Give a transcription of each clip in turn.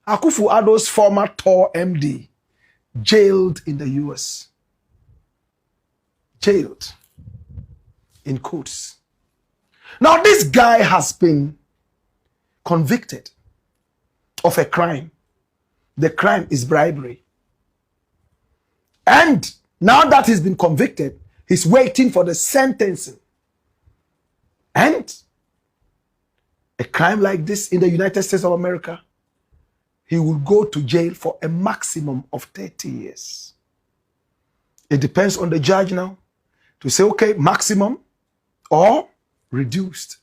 Addo's former Tor MD, jailed in the U.S. Jailed. In quotes. Now this guy has been convicted of a crime. The crime is bribery. And now that he's been convicted, he's waiting for the sentencing. And a crime like this in the United States of America, he will go to jail for a maximum of 30 years. It depends on the judge now to say, okay, maximum or reduced.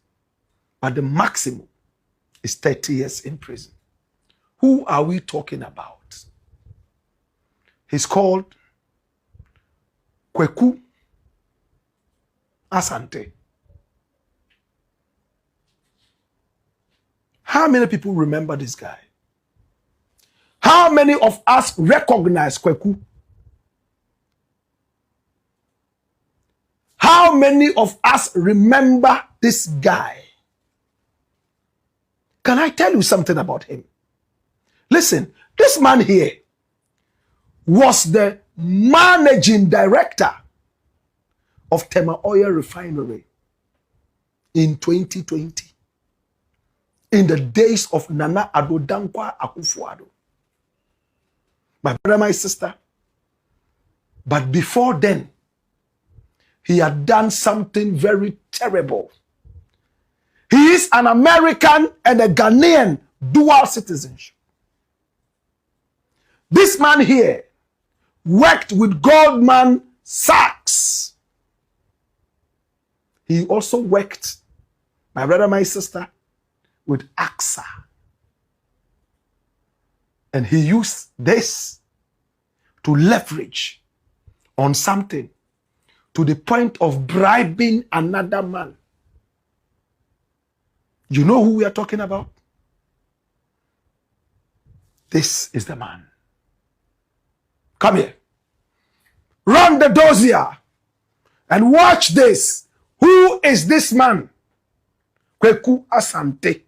But the maximum is 30 years in prison. Who are we talking about? He's called Quu Asante. How many people remember this guy? How many of us recognize Quu? How many of us remember this guy? Can I tell you something about him? Listen, this man here was the managing director of Tema oil refinery in 2020. In the days of Nana Addo Donkor Akufo-Addo. My brother, my sister. But before then, he had done something very terrible. He is an American and a Ghanaian dual citizenship. This man here worked with Goldman Sachs. He also worked, my brother, my sister, with Aksa. And he used this to leverage on something to the point of bribing another man. You know who we are talking about? This is the man. Come here. Run the dossier and watch this. Who is this man? Quu Asante.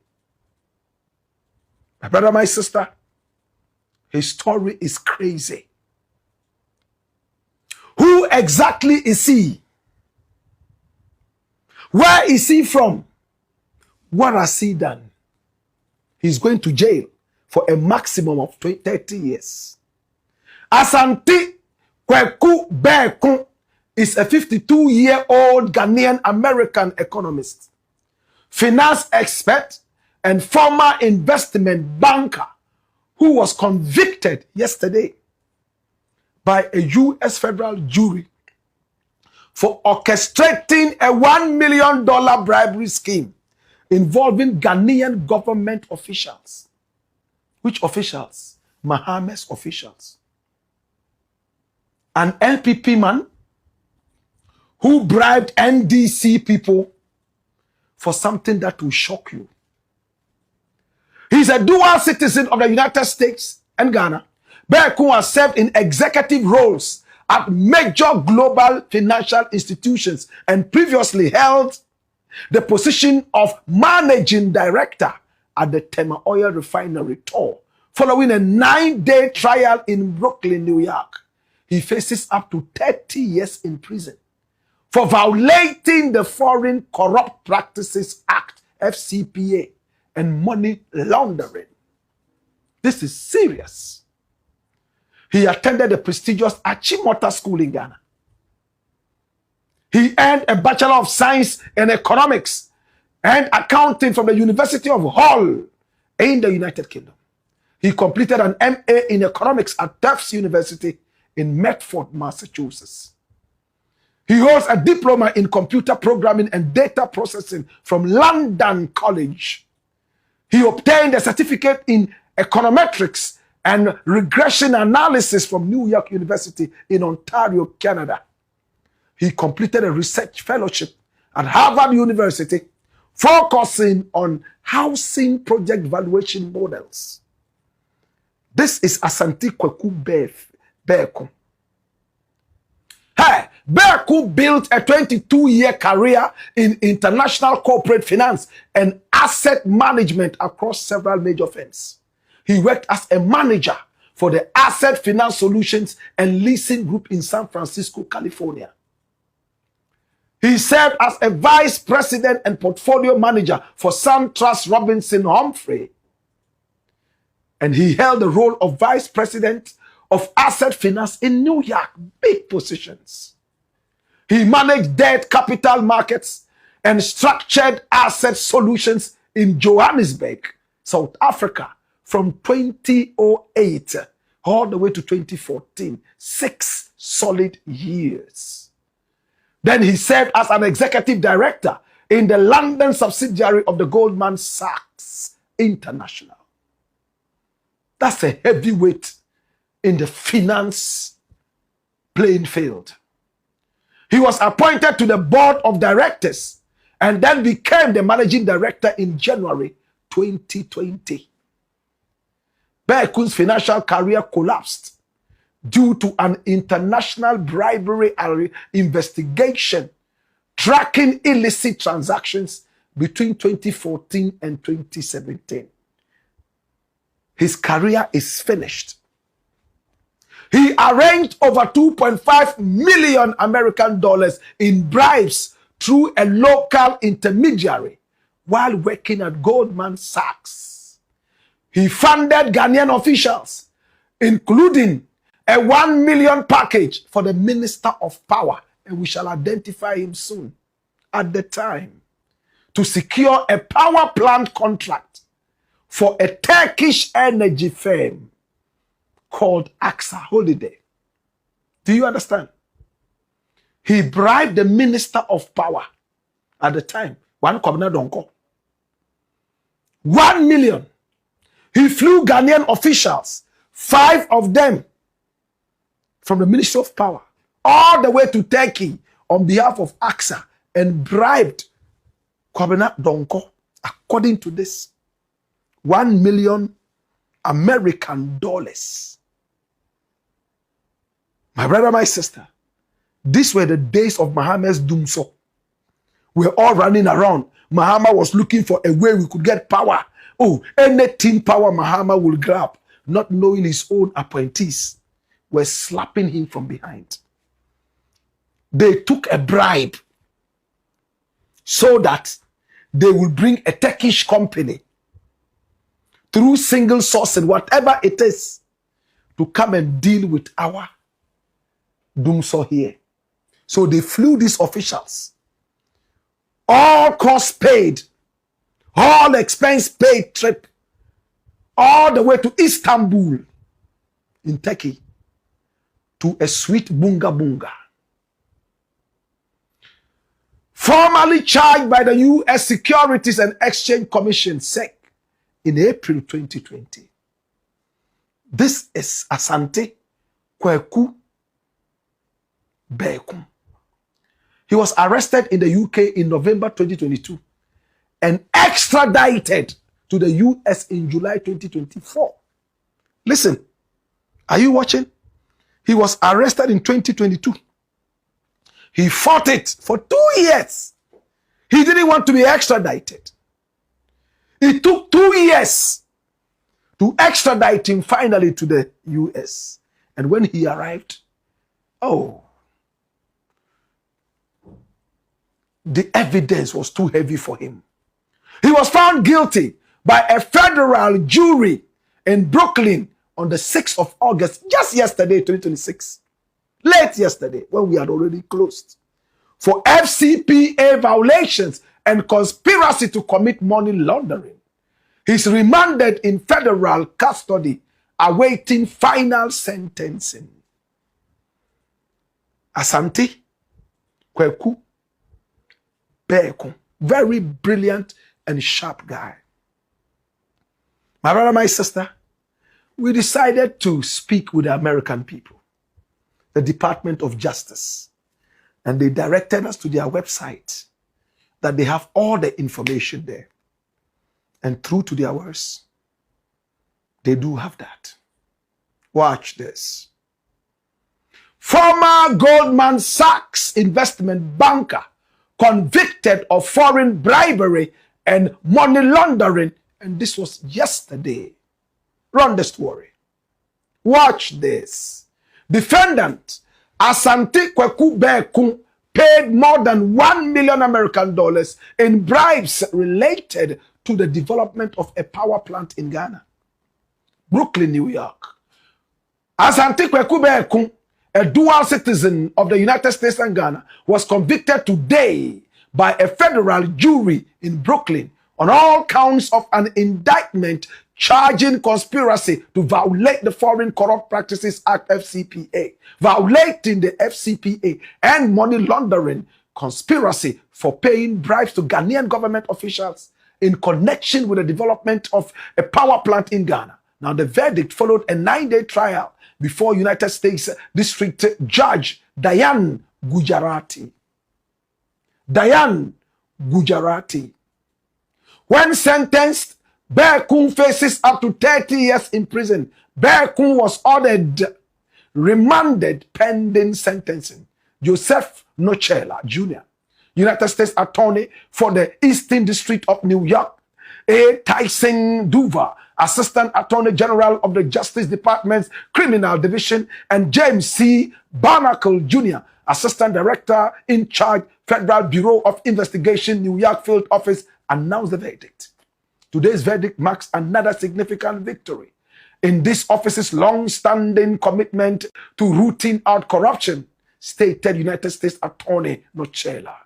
My brother, my sister, his story is crazy. Who exactly is he? Where is he from? What has he done? He's going to jail for a maximum of 30 years. Asante Quu is a 52-year-old Ghanaian American economist, finance expert, and former investment banker who was convicted yesterday by a U.S. federal jury for orchestrating a $1 million bribery scheme involving Ghanaian government officials. Which officials? Mohammed's officials. An NPP man who bribed NDC people for something that will shock you. He's a dual citizen of the United States and Ghana. Quu has served in executive roles at major global financial institutions and previously held the position of managing director at the Tema oil refinery Tor. Following a 9-day trial in Brooklyn, New York, he faces up to 30 years in prison for violating the Foreign Corrupt Practices Act, FCPA, and money laundering. This is serious. He attended the prestigious Achimota School in Ghana. He earned a Bachelor of Science in Economics and Accounting from the University of Hull in the United Kingdom. He completed an MA in Economics at Tufts University in Medford, Massachusetts. He holds a diploma in computer programming and data processing from London College. He obtained a certificate in econometrics and regression analysis from New York University in Ontario, Canada. He completed a research fellowship at Harvard University, focusing on housing project valuation models. This is Asante Quu. Hey, Quu built a 22-year career in international corporate finance and asset management across several major firms. He worked as a manager for the Asset Finance Solutions and Leasing Group in San Francisco, California. He served as a vice president and portfolio manager for SunTrust Robinson Humphrey. And he held the role of vice president of asset finance in New York, big positions. He managed debt capital markets and structured asset solutions in Johannesburg, South Africa, from 2008 all the way to 2014, 6 solid years. Then he served as an executive director in the London subsidiary of the Goldman Sachs International. That's a heavyweight in the finance playing field. He was appointed to the board of directors and then became the managing director in January 2020. Quуу's financial career collapsed due to an international bribery investigation tracking illicit transactions between 2014 and 2017. His career is finished. He arranged over 2.5 million American dollars in bribes through a local intermediary while working at Goldman Sachs. He funded Ghanaian officials, including a 1 million package for the Minister of Power, and we shall identify him soon, at the time, to secure a power plant contract for a Turkish energy firm called Aksa Holiday. Do you understand? He bribed the Minister of Power at the time, Donkor. 1 million. He flew Ghanaian officials, 5 of them from the Ministry of Power, all the way to Turkey on behalf of Aksa and bribed Donkor, according to this, 1 million American dollars. My brother, my sister, these were the days of Muhammad's doomso. We were all running around. Muhammad was looking for a way we could get power. Oh, anything power Muhammad will grab, not knowing his own appointees were slapping him from behind. They took a bribe so that they will bring a Turkish company through single sourcing, whatever it is, to come and deal with our doomsaw here. So they flew these officials, all costs paid, all expense paid trip, all the way to Istanbul in Turkey, to a sweet bunga bunga. Formally charged by the U.S. Securities and Exchange Commission, SEC, in April 2020. This is Asante Quu. He was arrested in the UK in November 2022 and extradited to the U.S. in July 2024. Listen, are you watching? He was arrested in 2022. He fought it for 2 years. He didn't want to be extradited. It took 2 years to extradite him finally to the U.S. And when he arrived, the evidence was too heavy for him. He was found guilty by a federal jury in Brooklyn on the 6th of August, just yesterday, 2026. Late yesterday, when we had already closed, for FCPA violations and conspiracy to commit money laundering. He's remanded in federal custody, awaiting final sentencing. Asante Quu, very brilliant and sharp guy. My brother, my sister, we decided to speak with the American people, the Department of Justice, and they directed us to their website that they have all the information there. And true to their words, they do have that. Watch this. Former Goldman Sachs investment banker convicted of foreign bribery and money laundering, and this was yesterday. Run the story. Watch this. Defendant Asante Quu paid more than $1 million American dollars in bribes related to the development of a power plant in Ghana, Brooklyn, New York. Asante Quu, a dual citizen of the United States and Ghana, was convicted today by a federal jury in Brooklyn on all counts of an indictment charging conspiracy to violate the Foreign Corrupt Practices Act FCPA, violating the FCPA, and money laundering conspiracy for paying bribes to Ghanaian government officials in connection with the development of a power plant in Ghana. Now, the verdict followed a 9-day trial before United States District Judge Diane Gujarati. When sentenced, Quu faces up to 30 years in prison. Quu was ordered remanded pending sentencing. Joseph Nochela Jr., United States Attorney for the Eastern District of New York, A. Tyson Duva, Assistant Attorney General of the Justice Department's Criminal Division, and James C. Barnacle Jr., Assistant Director in charge, Federal Bureau of Investigation, New York Field Office, announced the verdict. Today's verdict marks another significant victory in this office's long-standing commitment to rooting out corruption, stated United States Attorney Nochela.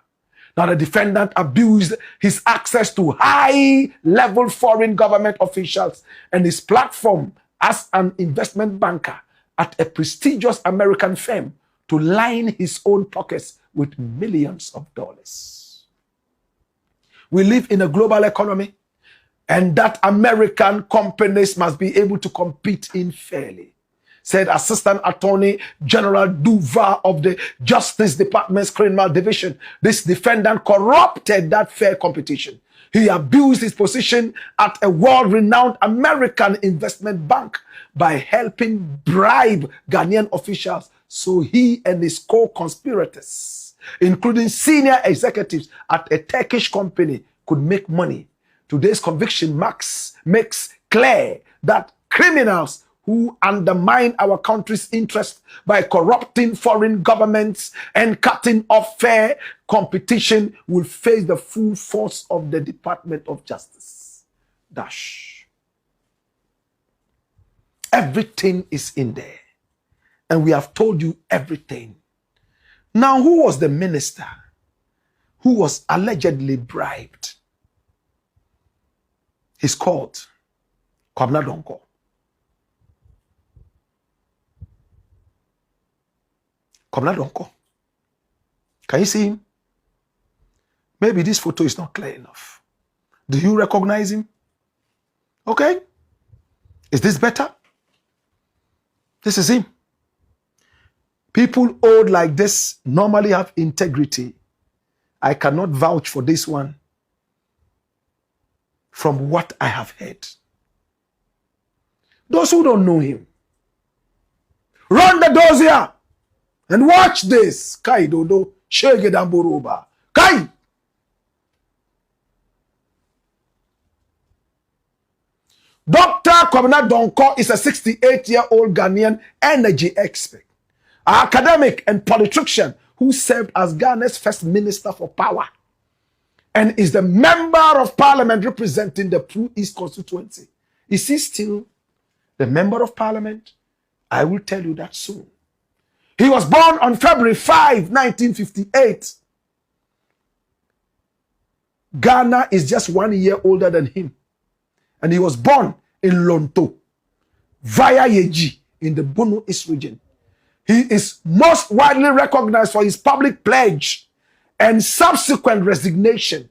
Now, the defendant abused his access to high-level foreign government officials and his platform as an investment banker at a prestigious American firm to line his own pockets with millions of dollars. We live in a global economy, and that American companies must be able to compete in fairly, said Assistant Attorney General Duva of the Justice Department's Criminal Division. This defendant corrupted that fair competition. He abused his position at a world-renowned American investment bank by helping bribe Ghanaian officials so he and his co-conspirators, including senior executives at a Turkish company, could make money. Today's conviction makes clear that criminals who undermine our country's interest by corrupting foreign governments and cutting off fair competition will face the full force of the Department of Justice. Everything is in there. And we have told you everything. Now, who was the minister who was allegedly bribed? He's called Donkor. Donkor. Can you see him? Maybe this photo is not clear enough. Do you recognize him? Okay. Is this better? This is him. People old like this normally have integrity. I cannot vouch for this one from what I have heard. Those who don't know him, run the doors here and watch this. Kai dodo shege damburuba. Kai. Dr. Donkor is a 68-year-old Ghanaian energy expert, academic and politician who served as Ghana's first minister for power and is the member of parliament representing the Pru East constituency. Is he still the member of parliament? I will tell you that soon. He was born on February 5, 1958. Ghana is just 1 year older than him. And he was born in Lonto, via Yeji, in the Bono East region. He is most widely recognized for his public pledge and subsequent resignation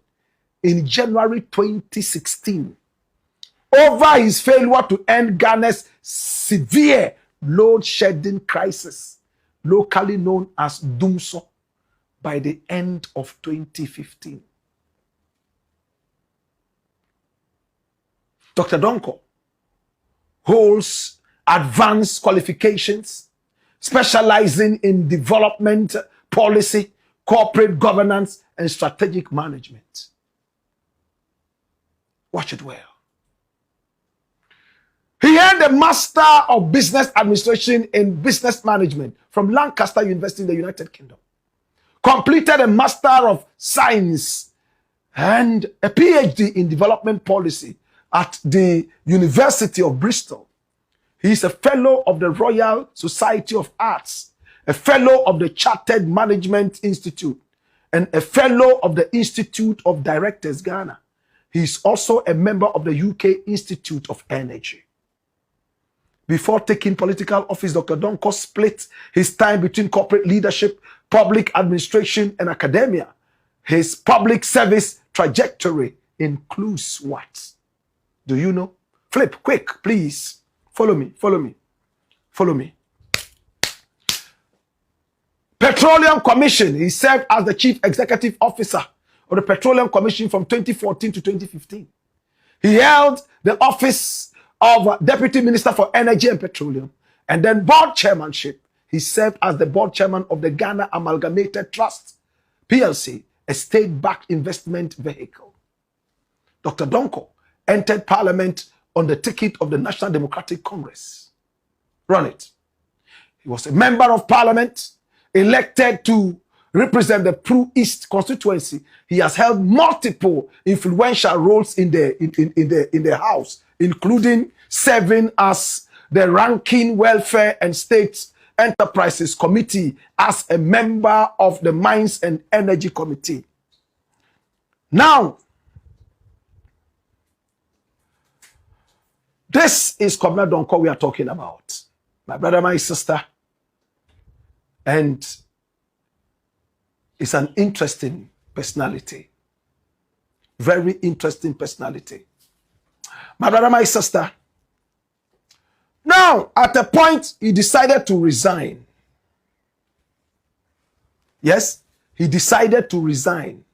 in January 2016 over his failure to end Ghana's severe load-shedding crisis, locally known as Dumso, by the end of 2015. Dr. Donkor holds advanced qualifications, specializing in development policy, corporate governance, and strategic management. Watch it well. He earned a Master of Business Administration in Business Management from Lancaster University in the United Kingdom. Completed a Master of Science and a PhD in Development Policy at the University of Bristol. He is a Fellow of the Royal Society of Arts, a Fellow of the Chartered Management Institute, and a Fellow of the Institute of Directors, Ghana. He is also a member of the UK Institute of Energy. Before taking political office, Dr. Donkor split his time between corporate leadership, public administration, and academia. His public service trajectory includes what? Do you know? Flip, quick, please. Follow me, follow me, follow me. Petroleum Commission. He served as the Chief Executive Officer of the Petroleum Commission from 2014 to 2015. He held the office of Deputy Minister for Energy and Petroleum, and then board chairmanship. He served as the board chairman of the Ghana Amalgamated Trust, PLC, a state-backed investment vehicle. Dr. Donkor entered Parliament on the ticket of the National Democratic Congress. Run it. He was a member of Parliament, elected to represent the Peru East constituency. He has held multiple influential roles in the House, including serving as the Ranking Welfare and State Enterprises Committee as a member of the Mines and Energy Committee. Now, this is Comrade Donkor we are talking about. My brother, my sister. And it's an interesting personality. Very interesting personality. My brother, my sister. Now, at a point, he decided to resign. Yes, he decided to resign.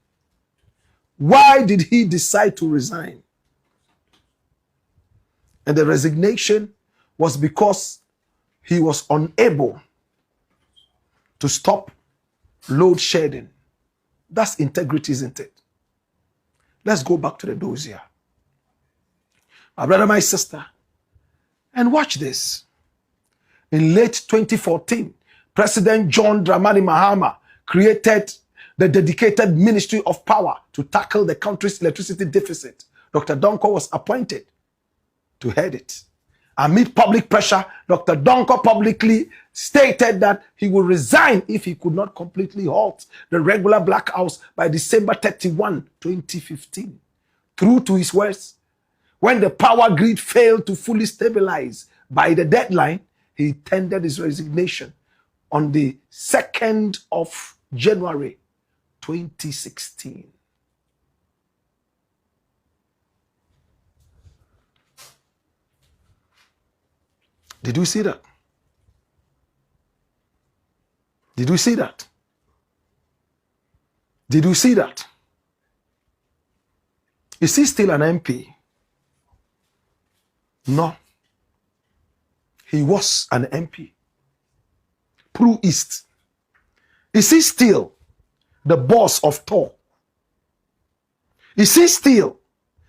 Why did he decide to resign? And the resignation was because he was unable to stop load shedding. That's integrity, isn't it? Let's go back to the dossier. My brother, my sister. And watch this. In late 2014, President John Dramani Mahama created the dedicated Ministry of Power to tackle the country's electricity deficit. Dr. Donkor was appointed to head it. Amid public pressure, Dr. Donkor publicly stated that he would resign if he could not completely halt the regular blackouts by December 31, 2015. True to his words, when the power grid failed to fully stabilize by the deadline, he tendered his resignation on the 2nd of January 2016. Did you see that? Did you see that? Did you see that? Is he still an MP? No. He was an MP. Peru East. Is he still the boss of Tor? Is he still?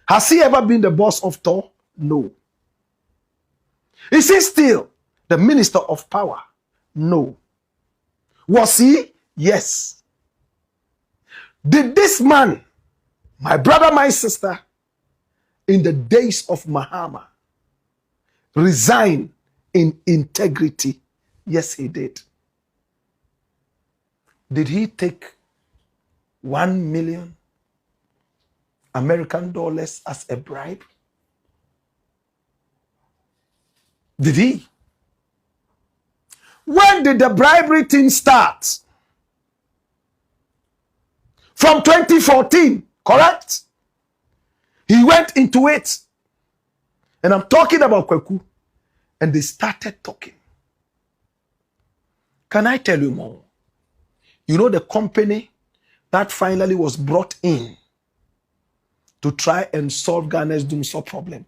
Has he ever been the boss of Tor? No. Is he still the Minister of Power? No. Was he? Yes. Did this man, my brother, my sister, in the days of Mahama, resign in integrity? Yes, he did. Did he take 1 million American dollars as a bribe? Did he? When did the bribery thing start? From 2014, correct? He went into it. And I'm talking about Quu. And they started talking. Can I tell you more? You know the company that finally was brought in to try and solve Ghana's doomsday problem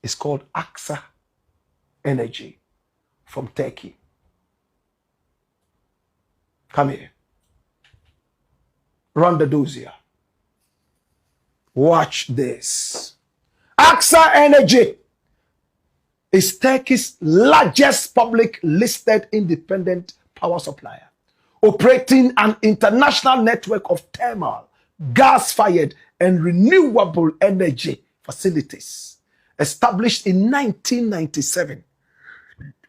is called Aksa Energy from Turkey. Come here. Run the dossier. Watch this. Aksa Energy is Turkey's largest public listed independent power supplier, operating an international network of thermal, gas-fired, and renewable energy facilities. Established in 1997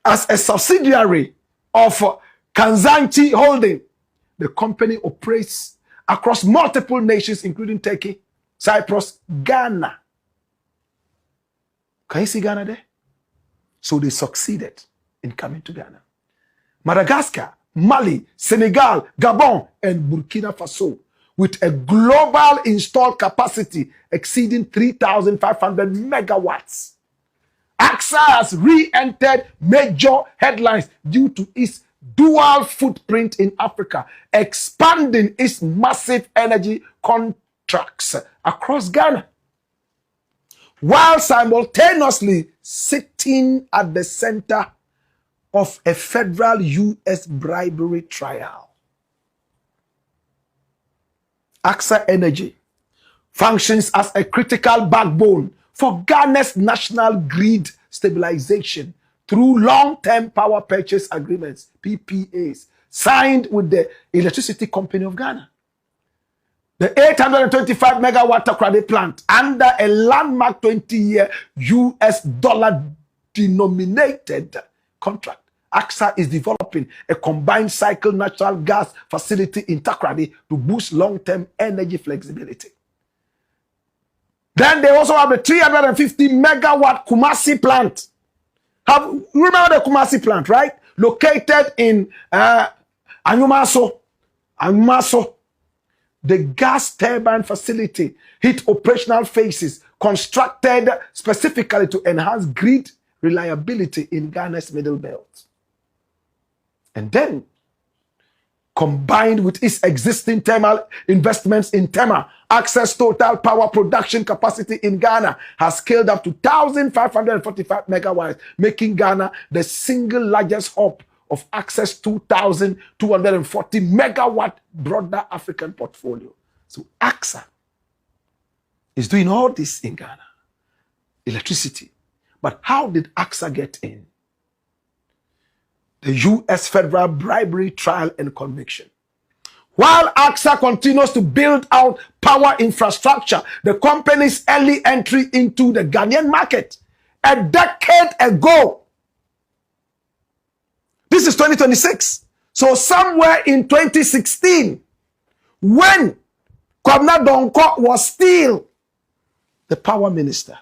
as a subsidiary of Kazanchi Holding, the company operates across multiple nations, including Turkey, Cyprus, Ghana. Can you see Ghana there? So they succeeded in coming to Ghana. Madagascar, Mali, Senegal, Gabon, and Burkina Faso, with a global installed capacity exceeding 3,500 megawatts. Aksa has re-entered major headlines due to its dual footprint in Africa, expanding its massive energy contracts across Ghana, while simultaneously sitting at the center of a federal U.S. bribery trial. Aksa Energy functions as a critical backbone for Ghana's national grid stabilization through long-term power purchase agreements, PPAs, signed with the Electricity Company of Ghana. The 825 megawatt Takoradi plant, under a landmark 20-year US dollar denominated contract, Aksa is developing a combined cycle natural gas facility in Takoradi to boost long-term energy flexibility. Then they also have a 350 megawatt Kumasi plant. You remember the Kumasi plant, right? Located in Anyumaso. The gas turbine facility hit operational phases constructed specifically to enhance grid reliability in Ghana's Middle Belt. And then, combined with its existing thermal investments in Tema, Aksa's total power production capacity in Ghana has scaled up to 1,545 megawatts, making Ghana the single largest hub of Aksa's 2,240 megawatt broader African portfolio. So Aksa is doing all this in Ghana. Electricity. But how did Aksa get in? The U.S. federal bribery trial and conviction. While Aksa continues to build out power infrastructure, the company's early entry into the Ghanaian market a decade ago. This is 2026. So somewhere in 2016, when Kwabena Donkor was still the power minister.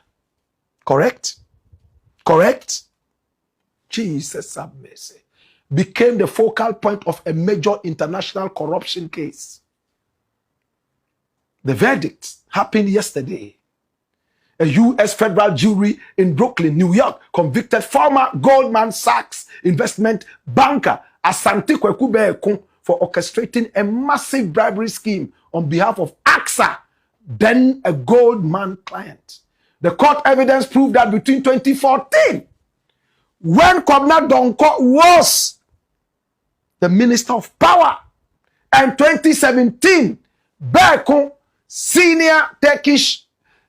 Correct? Correct? Jesus have mercy. Became the focal point of a major international corruption case. The verdict happened yesterday. A U.S. federal jury in Brooklyn, New York, convicted former Goldman Sachs investment banker Asante Quu for orchestrating a massive bribery scheme on behalf of Aksa, then a Goldman client. The court evidence proved that between 2014, when Kwabena Donkor was the Minister of Power, and 2017, Quu, senior Turkish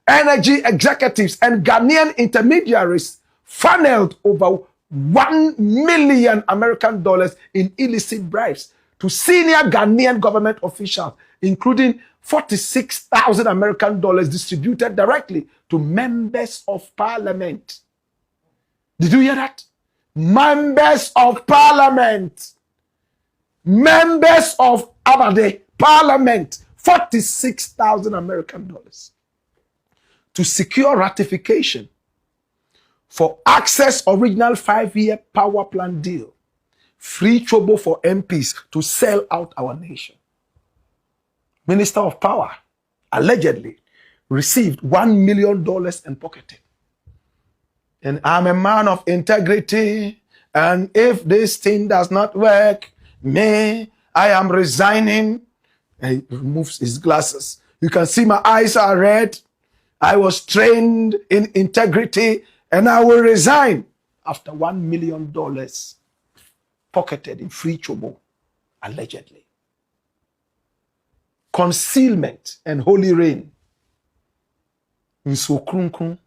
energy executives and Ghanaian intermediaries funneled over $1 million American in illicit bribes to senior Ghanaian government officials, including 46,000 American dollars distributed directly to members of parliament. Did you hear that? Members of parliament. Members of Abade parliament. 46,000 American dollars to secure ratification for Aksa's original 5-year power plant deal. Free trouble for MPs to sell out our nation. Minister of Power allegedly received $1 million and pocketed. And I'm a man of integrity, and if this thing does not work, I am resigning. And he removes his glasses. You can see my eyes are red. I was trained in integrity, and I will resign after $1 million pocketed in free trouble, allegedly. Concealment and holy rain. Nsu krunkun,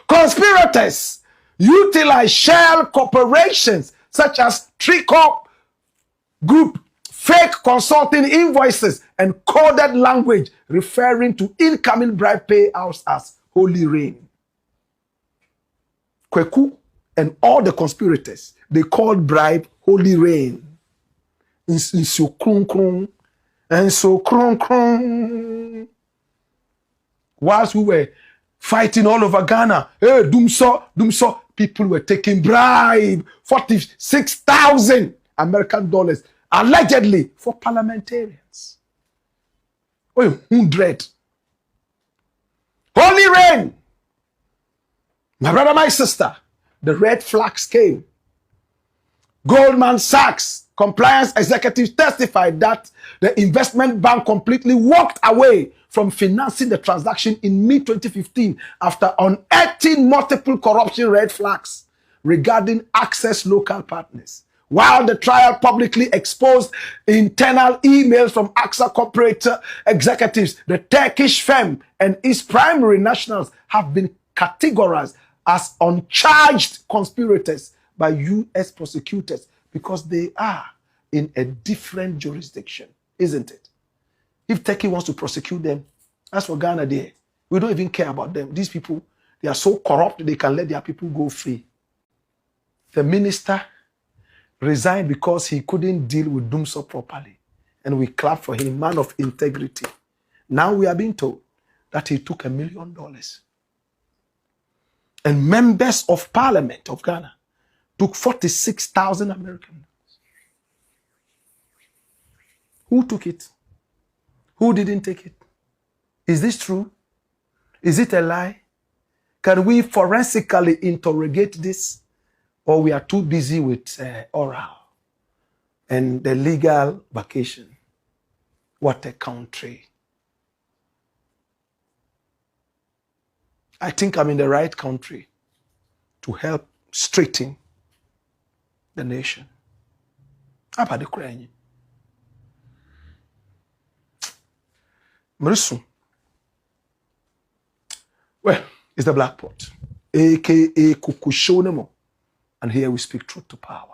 Conspirators utilize shell corporations such as Tricop Group, fake consulting invoices, and coded language referring to incoming bribe payouts as holy rain. Kweku and all the conspirators, they called bribe holy rain. And so krum. Whilst we were fighting all over Ghana, hey, Dumso, people were taking bribe, 46,000 American dollars, allegedly for parliamentarians. Oh, 100. Holy rain. My brother, my sister, the red flags came. Goldman Sachs compliance executives testified that the investment bank completely walked away from financing the transaction in mid-2015 after unearthing multiple corruption red flags regarding Aksa's local partners. While the trial publicly exposed internal emails from Aksa corporate executives, the Turkish firm and its primary nationals have been categorized as uncharged conspirators by U.S. prosecutors because they are in a different jurisdiction, isn't it? If Turkey wants to prosecute them, as for Ghana there, we don't even care about them. These people, they are so corrupt, they can let their people go free. The minister resigned because he couldn't deal with Dumso properly. And we clap for him, man of integrity. Now we are being told that he took $1 million. And members of parliament of Ghana took 46,000 American dollars. Who took it? Who didn't take it? Is this true? Is it a lie? Can we forensically interrogate this? Or we are too busy with oral and the legal vacation? What a country. I think I'm in the right country to help straighten the nation. How about the Ukraine? Marisu. Well, it's the Black Pot, aka Kukushonemo. And here we speak truth to power.